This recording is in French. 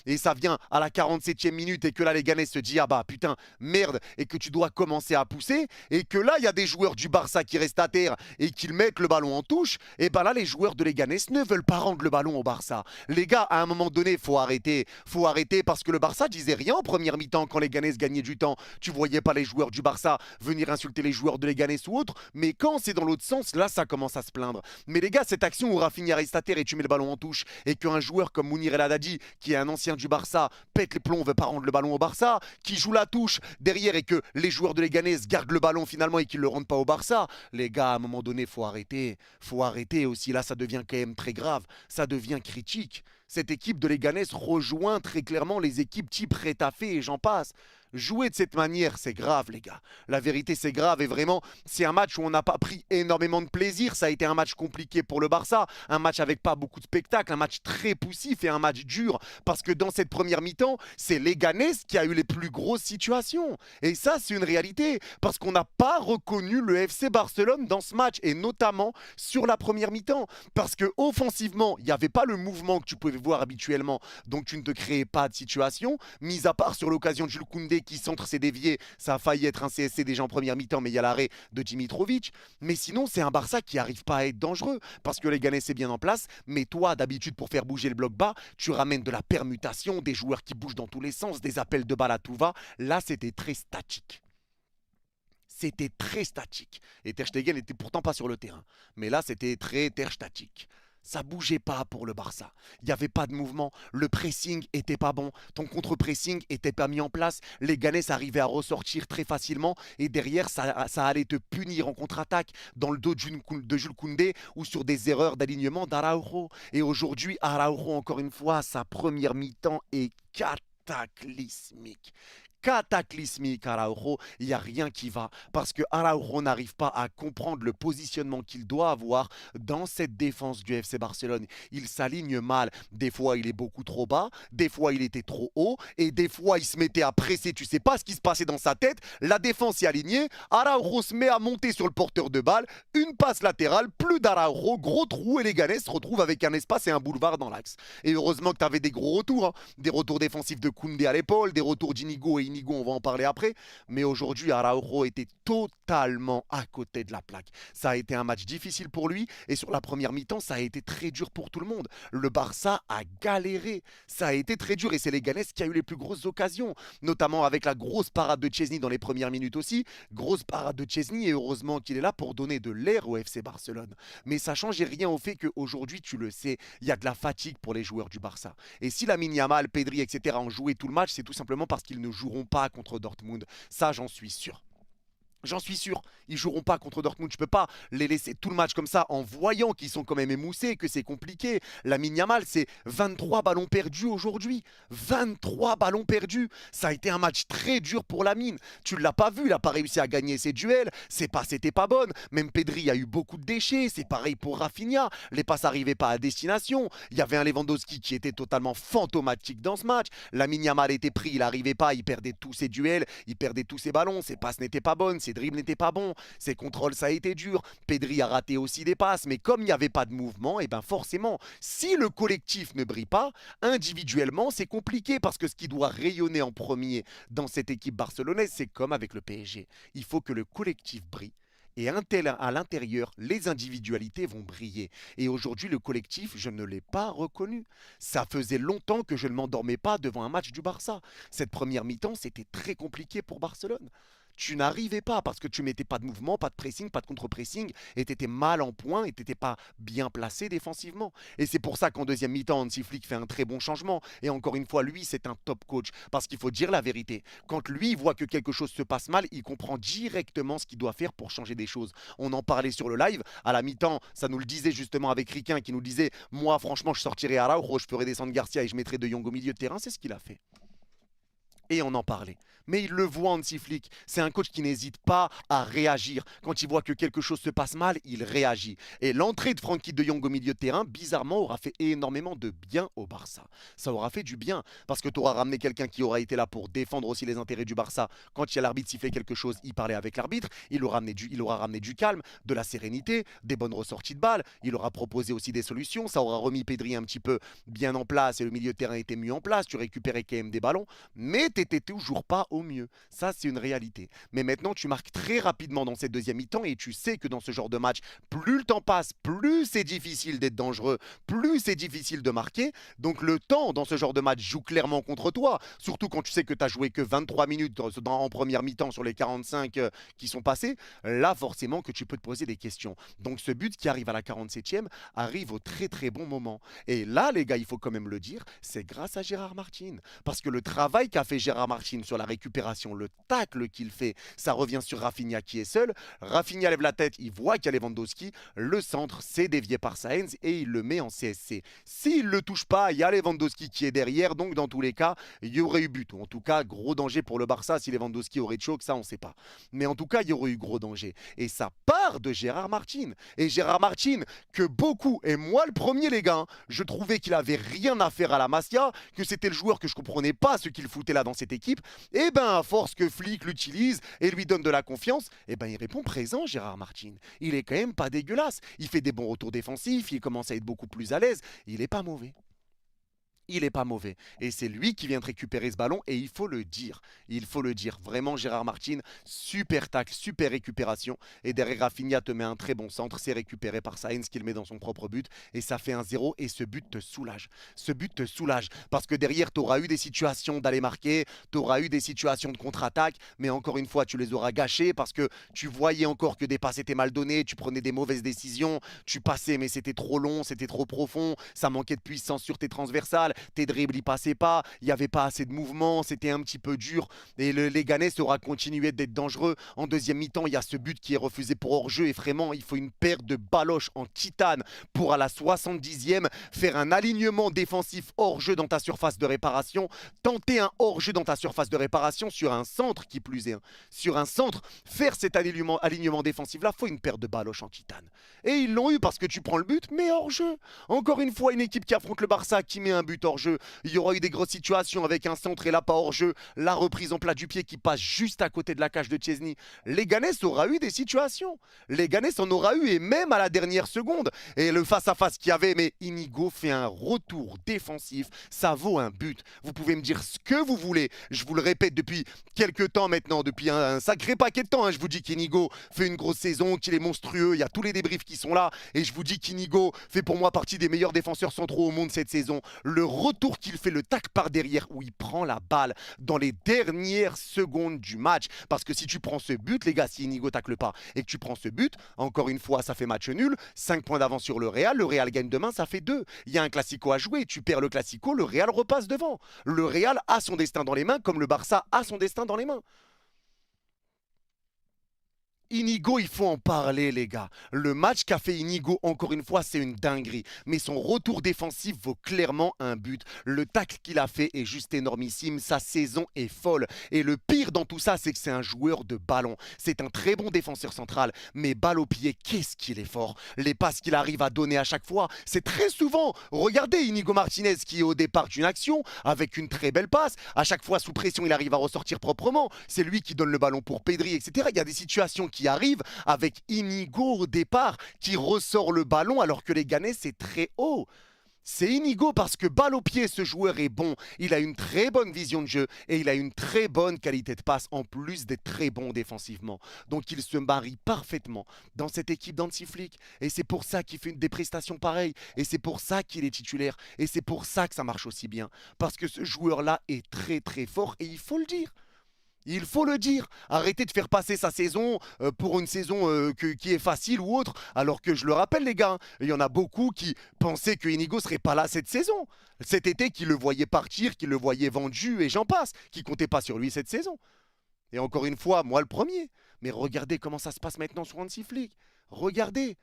et ça vient à la 47e minute et que là les Ganais se disent ah bah putain merde et que tu dois commencer à pousser et que là il y a des joueurs du Barça qui restent à terre et qui mettent le ballon en touche, et ben là les joueurs de Leganés ne veulent pas rendre le ballon au Barça. Les gars, à un moment donné, faut arrêter parce que le Barça disait rien en première mi-temps quand les Ganais gagnaient du temps. Tu voyais pas les joueurs du Barça venir insulter les joueurs de Leganés ou autres, mais quand c'est dans l'autre sens, là ça commence à se plaindre. Mais les gars, cette action où Rafinha reste à terre et tu mets le ballon en touche et qu'un joueur comme Mounir El Haddadi, qui est un ancien du Barça, pète les plombs, veut pas rendre le ballon au Barça, qui joue la touche derrière et que les joueurs de Leganés gardent le ballon finalement et qu'ils le rendent pas au Barça, les gars, à un moment donné, faut arrêter. Faut arrêter aussi. Là, ça devient quand même très grave. Ça devient critique. Cette équipe de Leganés rejoint très clairement les équipes type Retafe et j'en passe. Jouer de cette manière, c'est grave, les gars. La vérité, c'est grave et vraiment, c'est un match où on n'a pas pris énormément de plaisir. Ça a été un match compliqué pour le Barça, un match avec pas beaucoup de spectacle, un match très poussif et un match dur. Parce que dans cette première mi-temps, c'est Leganés qui a eu les plus grosses situations. Et ça, c'est une réalité. Parce qu'on n'a pas reconnu le FC Barcelone dans ce match et notamment sur la première mi-temps. Parce que offensivement, il n'y avait pas le mouvement que tu pouvais voir habituellement. Donc tu ne te créais pas de situation. Mis à part sur l'occasion de Jules Koundé qui centre s'est dévié, ça a failli être un CSC déjà en première mi-temps, mais il y a l'arrêt de Dimitrovic. Mais sinon, c'est un Barça qui n'arrive pas à être dangereux, parce que les Ganais c'est bien en place, mais toi, d'habitude, pour faire bouger le bloc bas, tu ramènes de la permutation, des joueurs qui bougent dans tous les sens, des appels de balle à tout va. Là, c'était très statique. C'était très statique. Et Ter Stegen n'était pourtant pas sur le terrain. Mais là, c'était très Ter statique. Ça bougeait pas pour le Barça. Il n'y avait pas de mouvement. Le pressing était pas bon. Ton contre-pressing était pas mis en place. Les Ganais arrivaient à ressortir très facilement. Et derrière, ça allait te punir en contre-attaque dans le dos de Jules Koundé ou sur des erreurs d'alignement d'Araujo. Et aujourd'hui, Araujo, encore une fois, sa première mi-temps est cataclysmique. Cataclysmique Araujo, il n'y a rien qui va parce que Araujo n'arrive pas à comprendre le positionnement qu'il doit avoir dans cette défense du FC Barcelone. Il s'aligne mal, des fois il est beaucoup trop bas, des fois il était trop haut et des fois il se mettait à presser, tu sais pas ce qui se passait dans sa tête, la défense est alignée, Araujo se met à monter sur le porteur de balle, une passe latérale, plus d'Araujo, gros trou et les Ganais se retrouvent avec un espace et un boulevard dans l'axe. Et heureusement que tu avais des gros retours, hein. Des retours défensifs de Koundé à l'épaule, des retours d'Inigo et Inigo, on va en parler après. Mais aujourd'hui, Araujo était totalement à côté de la plaque. Ça a été un match difficile pour lui et sur la première mi-temps, ça a été très dur pour tout le monde. Le Barça a galéré. Ça a été très dur et c'est les Ganés qui a eu les plus grosses occasions, notamment avec la grosse parade de Chesney dans les premières minutes aussi. Grosse parade de Chesney et heureusement qu'il est là pour donner de l'air au FC Barcelone. Mais ça ne changeait rien au fait qu'aujourd'hui, tu le sais, il y a de la fatigue pour les joueurs du Barça. Et si Lamine Yamal, Pedri, etc. ont joué tout le match, c'est tout simplement parce qu'ils ne joueront pas contre Dortmund. Ça, j'en suis sûr. J'en suis sûr, ils joueront pas contre Dortmund. Je peux pas les laisser tout le match comme ça en voyant qu'ils sont quand même émoussés, que c'est compliqué. Lamine Yamal, c'est 23 ballons perdus aujourd'hui. 23 ballons perdus. Ça a été un match très dur pour Lamine. Tu l'as pas vu, il a pas réussi à gagner ses duels. Ses passes étaient pas bonnes. Même Pedri a eu beaucoup de déchets. C'est pareil pour Rafinha. Les passes n'arrivaient pas à destination. Il y avait un Lewandowski qui était totalement fantomatique dans ce match. Lamine Yamal était pris, il n'arrivait pas, il perdait tous ses duels, il perdait tous ses ballons. Ses passes n'étaient pas bonnes, ses dribbles n'étaient pas bons, ses contrôles ça a été dur, Pedri a raté aussi des passes, mais comme il n'y avait pas de mouvement, et ben forcément, si le collectif ne brille pas, individuellement c'est compliqué parce que ce qui doit rayonner en premier dans cette équipe barcelonaise, c'est comme avec le PSG. Il faut que le collectif brille. Et à l'intérieur, les individualités vont briller. Et aujourd'hui, le collectif, je ne l'ai pas reconnu. Ça faisait longtemps que je ne m'endormais pas devant un match du Barça. Cette première mi-temps, c'était très compliqué pour Barcelone. Tu n'arrivais pas parce que tu mettais pas de mouvement, pas de pressing, pas de contre-pressing et tu étais mal en point et tu n'étais pas bien placé défensivement. Et c'est pour ça qu'en deuxième mi-temps, Hansi Flick fait un très bon changement. Et encore une fois, lui, c'est un top coach parce qu'il faut dire la vérité. Quand lui voit que quelque chose se passe mal, il comprend directement ce qu'il doit faire pour changer des choses. On en parlait sur le live. À la mi-temps, ça nous le disait justement avec Riquin qui nous disait moi, franchement, je sortirais Araujo, je ferais descendre Garcia et je mettrais De Jong au milieu de terrain. C'est ce qu'il a fait. Et on en parlait. Mais il le voit, Hansi Flick. C'est un coach qui n'hésite pas à réagir. Quand il voit que quelque chose se passe mal, il réagit. Et l'entrée de Frenkie de Jong au milieu de terrain, bizarrement, aura fait énormément de bien au Barça. Ça aura fait du bien. Parce que tu auras ramené quelqu'un qui aura été là pour défendre aussi les intérêts du Barça. Quand il y a l'arbitre sifflait quelque chose, il parlait avec l'arbitre. Il aura ramené du calme, de la sérénité, des bonnes ressorties de balles. Il aura proposé aussi des solutions. Ça aura remis Pedri un petit peu bien en place et le milieu de terrain était mieux en place. Tu récupérais quand même des ballons. Mais tu n'étais toujours pas au mieux. Ça, c'est une réalité. Mais maintenant, tu marques très rapidement dans cette deuxième mi-temps et tu sais que dans ce genre de match, plus le temps passe, plus c'est difficile d'être dangereux, plus c'est difficile de marquer. Donc le temps dans ce genre de match joue clairement contre toi. Surtout quand tu sais que tu as joué que 23 minutes en première mi-temps sur les 45 qui sont passés. Là, forcément que tu peux te poser des questions. Donc ce but qui arrive à la 47e arrive au très très bon moment. Et là, les gars, il faut quand même le dire, c'est grâce à Gérard Martin. Parce que le travail qu'a fait Gérard Martin sur la récupération, le tacle qu'il fait, ça revient sur Rafinha qui est seul. Rafinha lève la tête, il voit qu'il y a Lewandowski. Le centre, c'est dévié par Saenz et il le met en CSC. S'il ne le touche pas, il y a Lewandowski qui est derrière. Donc, dans tous les cas, il y aurait eu but. En tout cas, gros danger pour le Barça. Si Lewandowski aurait choc, ça, on ne sait pas. Mais en tout cas, il y aurait eu gros danger. Et ça part de Gérard Martin. Et Gérard Martin, que beaucoup, et moi le premier, les gars, je trouvais qu'il avait rien à faire à la Masia, que c'était le joueur que je comprenais pas ce qu'il foutait là dans cette équipe. Et ben, à force que Flick l'utilise et lui donne de la confiance, et ben, il répond présent, Gérard Martin. Il est quand même pas dégueulasse. Il fait des bons retours défensifs, il commence à être beaucoup plus à l'aise. Il est pas mauvais. Il n'est pas mauvais. Et c'est lui qui vient de récupérer ce ballon et il faut le dire. Il faut le dire. Vraiment, Gérard Martin, super tacle, super récupération. Et derrière, Rafinha te met un très bon centre. C'est récupéré par Sainz qui le met dans son propre but. Et ça fait 1-0 et ce but te soulage. Ce but te soulage. Parce que derrière, tu auras eu des situations d'aller marquer. Tu auras eu des situations de contre-attaque. Mais encore une fois, tu les auras gâchées parce que tu voyais encore que des passes étaient mal données. Tu prenais des mauvaises décisions. Tu passais, mais c'était trop long, c'était trop profond. Ça manquait de puissance sur tes transversales. Tes dribbles, ils passaient pas, il n'y avait pas assez de mouvement, c'était un petit peu dur. Et le Leganés aura continué d'être dangereux. En deuxième mi-temps, il y a ce but qui est refusé pour hors-jeu. Et vraiment, il faut une paire de baloches en titane pour, à la 70e, faire un alignement défensif hors-jeu dans ta surface de réparation. Tenter un hors-jeu dans ta surface de réparation sur un centre qui plus est. Sur un centre, faire cet alignement défensif-là, il faut une paire de baloches en titane. Et ils l'ont eu parce que tu prends le but, mais hors-jeu. Encore une fois, une équipe qui affronte le Barça qui met un but hors-jeu. Il y aura eu des grosses situations avec un centre et là pas hors-jeu. La reprise en plat du pied qui passe juste à côté de la cage de Chesney. Leganés aura eu des situations. Leganés en aura eu et même à la dernière seconde. Et le face-à-face qu'il y avait, mais Inigo fait un retour défensif. Ça vaut un but. Vous pouvez me dire ce que vous voulez. Je vous le répète depuis quelques temps maintenant, depuis un sacré paquet de temps. Hein. Je vous dis qu'Inigo fait une grosse saison, qu'il est monstrueux. Il y a tous les débriefs qui sont là. Et je vous dis qu'Inigo fait pour moi partie des meilleurs défenseurs centraux au monde cette saison. Le retour qu'il fait, le tac par derrière où il prend la balle dans les dernières secondes du match. Parce que si tu prends ce but, les gars, si Inigo tacle pas et que tu prends ce but, encore une fois, ça fait match nul. 5 points d'avance sur le Real gagne demain, ça fait 2. Il y a un classico à jouer, tu perds le classico, le Real repasse devant. Le Real a son destin dans les mains comme le Barça a son destin dans les mains. Inigo, il faut en parler, les gars. Le match qu'a fait Inigo, encore une fois, c'est une dinguerie. Mais son retour défensif vaut clairement un but. Le tacle qu'il a fait est juste énormissime. Sa saison est folle. Et le pire dans tout ça, c'est que c'est un joueur de ballon. C'est un très bon défenseur central. Mais balle au pied, qu'est-ce qu'il est fort. Les passes qu'il arrive à donner à chaque fois, c'est très souvent. Regardez Inigo Martinez qui est au départ d'une action avec une très belle passe. À chaque fois, sous pression, il arrive à ressortir proprement. C'est lui qui donne le ballon pour Pedri, etc. Il y a des situations qui arrive avec Inigo au départ qui ressort le ballon alors que les Leganés c'est très haut. C'est Inigo parce que balle au pied, ce joueur est bon. Il a une très bonne vision de jeu et il a une très bonne qualité de passe en plus d'être très bon défensivement. Donc il se marie parfaitement dans cette équipe d'Hansi Flick. Et c'est pour ça qu'il fait des prestations pareilles. Et c'est pour ça qu'il est titulaire. Et c'est pour ça que ça marche aussi bien. Parce que ce joueur-là est très très fort et il faut le dire. Il faut le dire. Arrêtez de faire passer sa saison pour une saison qui est facile ou autre. Alors que je le rappelle, les gars, il y en a beaucoup qui pensaient que Inigo serait pas là cette saison. Cet été, qui le voyaient partir, qui le voyaient vendu et j'en passe, qui comptaient pas sur lui cette saison. Et encore une fois, moi le premier. Mais regardez comment ça se passe maintenant sur Hansi Flick. Regardez.